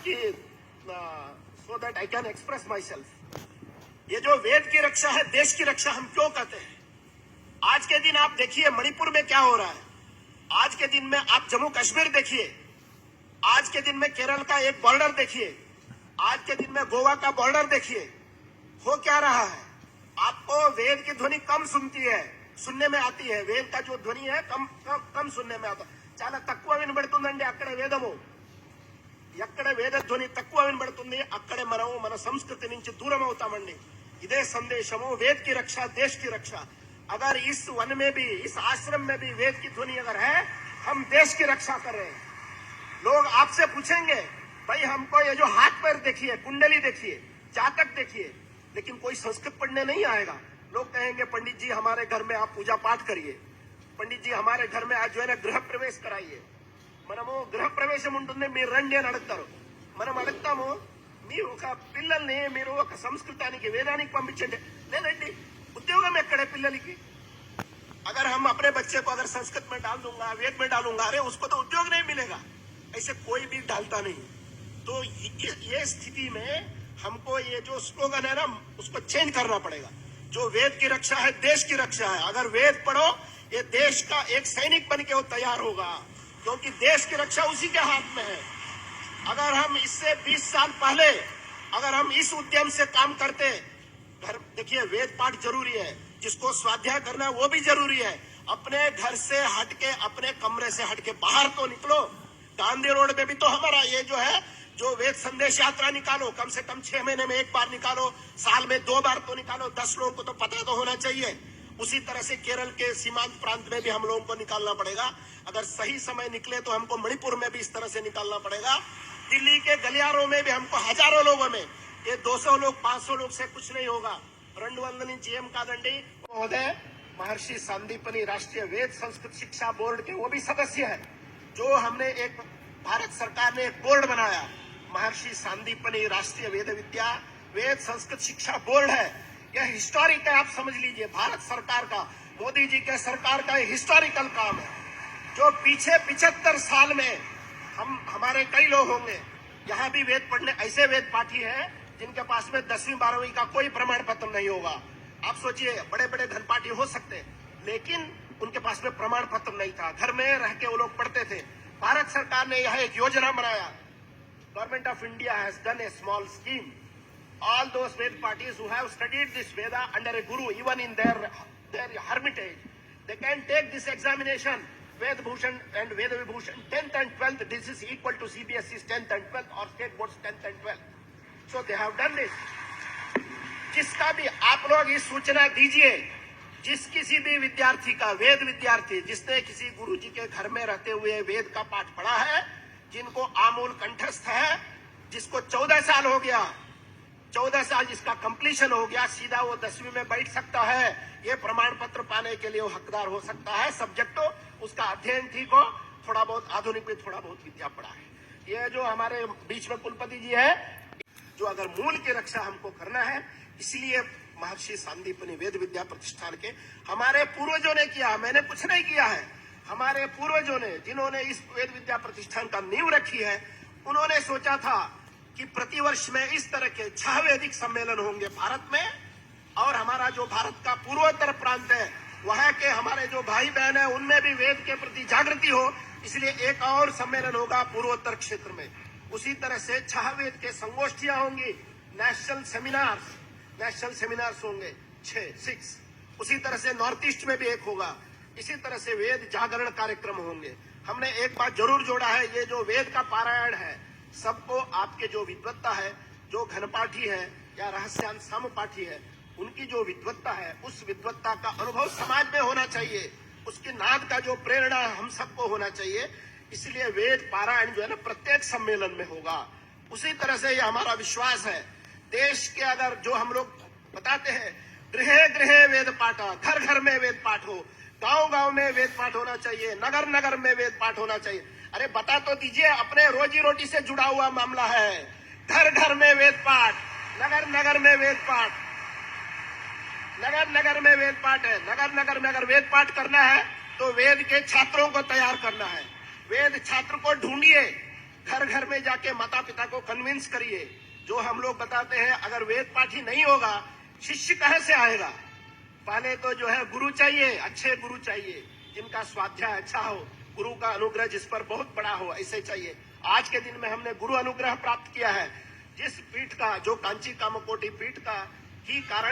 कि so that I can express my self. ये जो वेद की रक्षा है, देश की रक्षा हम क्यों कहते हैं? आज के दिन आप देखिए मणिपुर में क्या हो रहा है, आज के दिन में आप जम्मू कश्मीर देखिए, आज के दिन में केरल का एक बॉर्डर देखिए, आज के दिन में गोवा का बॉर्डर देखिए। हो क्या रहा है? आपको वेद की ध्वनि कम सुनने में आती है। वेद का जो ध्वनि है कम सुनने में आता। చాలా తక్కువ వినబడుతుందండి అక్కడ వేదము। ఎక్కడ వేద ధ్వని తక్కువ వినబడుతుంది అక్కడే మనము మన సంస్కృతి నుంచి దూరం అవుతామండి। ఇదే సందేశము, वेद की रक्षा, देश की रक्षा। अगर इस वन में भी, इस आश्रम में भी वेद की ध्वनि अगर है, हम देश की रक्षा कर रहे हैं। लोग आपसे पूछेंगे, भाई हमको ये जो हाथ पैर देखिए, कुंडली देखिए, जातक देखिए, लेकिन कोई संस्कृत पढ़ने नहीं आएगा। लोग कहेंगे पंडित जी हमारे घर में आप पूजा पाठ करिए, पंडित जी हमारे घर में आज जो है ना गृह प्रवेश कराइए। మనము గృహ ప్రవేశం ఉంటుంది, మీరు రండి అని అడుగుతారు। మనం అడుగుతాము, మీరు ఒక పిల్లల్ని మీరు ఒక సంస్కృతానికి వేదానికి పంపించండి, లేదండి ఉద్యోగం ఎక్కడే పిల్లలకి? अगर हम अपने बच्चे को अगर संस्कृत में डाल दूंगा, वेद में डालूंगा, अरे उसको तो उद्योग नहीं मिलेगा। ऐसे कोई भी डालता नहीं। तो ये स्थिति में हमको ये जो स्लोगन है ना, उसको चेंज करना पड़ेगा। जो वेद की रक्षा है, देश की रक्षा है। अगर वेद पढ़ो, ये देश का एक सैनिक बन के वो तैयार होगा, क्योंकि देश की रक्षा उसी के हाथ में है। अगर हम इससे 20 साल पहले अगर हम इस उद्यम से काम करते, घर देखिए वेद पाठ जरूरी है, जिसको स्वाध्याय करना वो भी जरूरी है। अपने घर से हटके, अपने कमरे से हटके बाहर तो निकलो। गांधी रोड में भी तो हमारा ये जो है, जो वेद संदेश यात्रा निकालो, कम से कम 6 महीने में एक बार निकालो, साल में 2 बार तो निकालो। 10 लोगों को तो पता तो होना चाहिए। उसी तरह से केरल के सीमांत प्रांत में भी हम लोगों को निकालना पड़ेगा। अगर सही समय निकले तो हमको मणिपुर में भी इस तरह से निकालना पड़ेगा। दिल्ली के गलियारों में भी हमको हजारों लोगों में, ये 200 लोग 500 लोग से कुछ नहीं होगा। 200 GM कादंडी महोदय महर्षि सांदीपनि राष्ट्रीय वेद संस्कृत शिक्षा बोर्ड के वो भी सदस्य है। जो हमने एक भारत सरकार ने एक बोर्ड बनाया, महर्षि सांदीपनि राष्ट्रीय वेद विद्या वेद संस्कृत शिक्षा बोर्ड है। यह हिस्टोरिक है, आप समझ लीजिए। भारत सरकार का, मोदी जी के सरकार का हिस्टोरिकल काम है। जो पीछे 75 साल में हमारे कई लोग होंगे यहाँ भी वेद पढ़ने, ऐसे वेद पाठी है जिनके पास में 10वीं 12वीं का कोई प्रमाण पत्र नहीं होगा। आप सोचिए, बड़े बड़े घनपाठी हो सकते, लेकिन उनके पास में प्रमाण पत्र नहीं था। घर में रह के वो लोग पढ़ते थे। भारत सरकार ने यह एक योजना बनाया। Government of India has done A small scheme. All those Ved parties who have studied this Veda under a guru, even in their hermitage, they can take this examination, Ved Bhushan and Veda Vibhushan, 10th and 12th. This is equal to CBSE's 10th and 12th or state boards 10th and 12th. So they have done this. जिसका भी आप लोग इस सूचना दीजिए, जिस किसी भी विद्यार्थी का, वेद विद्यार्थी जिसने किसी गुरु जी के घर में रहते हुए वेद का पाठ पढ़ा है, जिनको आमूल कंठस्थ है, जिसको 14 साल हो गया, 14 साल जिसका कंप्लीशन हो गया, सीधा वो 10वीं में बैठ सकता है। ये प्रमाण पत्र पाने के लिए वो हकदार हो सकता है। सब्जेक्ट तो उसका अध्ययन ठीक हो, थोड़ा बहुत आधुनिक में थोड़ा बहुत विद्या पढ़ा है। ये जो हमारे बीच में कुलपति जी है, जो अगर मूल की रक्षा हमको करना है, इसलिए महर्षि सांदीपनि वेद विद्या प्रतिष्ठान के हमारे पूर्वजों ने किया, मैंने कुछ नहीं किया है। हमारे पूर्वजों ने, जिन्होंने इस वेद विद्या प्रतिष्ठान का नींव रखी है, उन्होंने सोचा था कि प्रतिवर्ष में इस तरह के 6 वैदिक सम्मेलन होंगे भारत में। और हमारा जो भारत का पूर्वोत्तर प्रांत है, वहां के हमारे जो भाई बहन है, उनमें भी वेद के प्रति जागृति हो, इसलिए एक और सम्मेलन होगा पूर्वोत्तर क्षेत्र में। उसी तरह से 6 वेद के संगोष्ठियां होंगी, नेशनल सेमिनार्स होंगे 6। उसी तरह से नॉर्थ ईस्ट में भी एक होगा। इसी तरह से वेद जागरण कार्यक्रम होंगे। हमने एक बात जरूर जोड़ा है, ये जो वेद का पारायण है, सबको आपके जो विद्वत्ता है, जो घनपाठी है या रहस्यांश समपाठी है, उनकी जो विद्वत्ता है, उस विद्वत्ता का अनुभव समाज में होना चाहिए। उसकी नाद का जो प्रेरणा हम सबको होना चाहिए। इसलिए वेद पारायण जो है ना, प्रत्येक सम्मेलन में होगा। उसी तरह से ये हमारा विश्वास है। देश के अगर जो हम लोग बताते हैं, गृहे गृहे वेद पाठा, घर घर में वेद पाठ हो, गांव गांव में वेद पाठ होना चाहिए, नगर नगर में वेद पाठ होना चाहिए। अरे बता तो दीजिए, अपने रोजी रोटी से जुड़ा हुआ मामला है। घर घर में वेद पाठ, नगर नगर में वेद पाठ, नगर नगर में वेद पाठ है। नगर नगर में अगर वेद पाठ करना है तो वेद के छात्रों को तैयार करना है। वेद छात्र को ढूंढिए, घर घर में जाके माता पिता को कन्विंस करिए। जो हम लोग बताते हैं, अगर वेद पाठ ही नहीं होगा, शिष्य कहाँ से आएगा? पहले तो जो है गुरु चाहिए, अच्छे गुरु चाहिए, जिनका स्वाध्याय अच्छा हो, गुरु का अनुग्रह जिस पर बहुत बड़ा हो, ऐसे चाहिए। आज के दिन में हमने गुरु अनुग्रह प्राप्त किया है, जिस पीठ का, जो कांची कामकोटि पीठ का ही कारण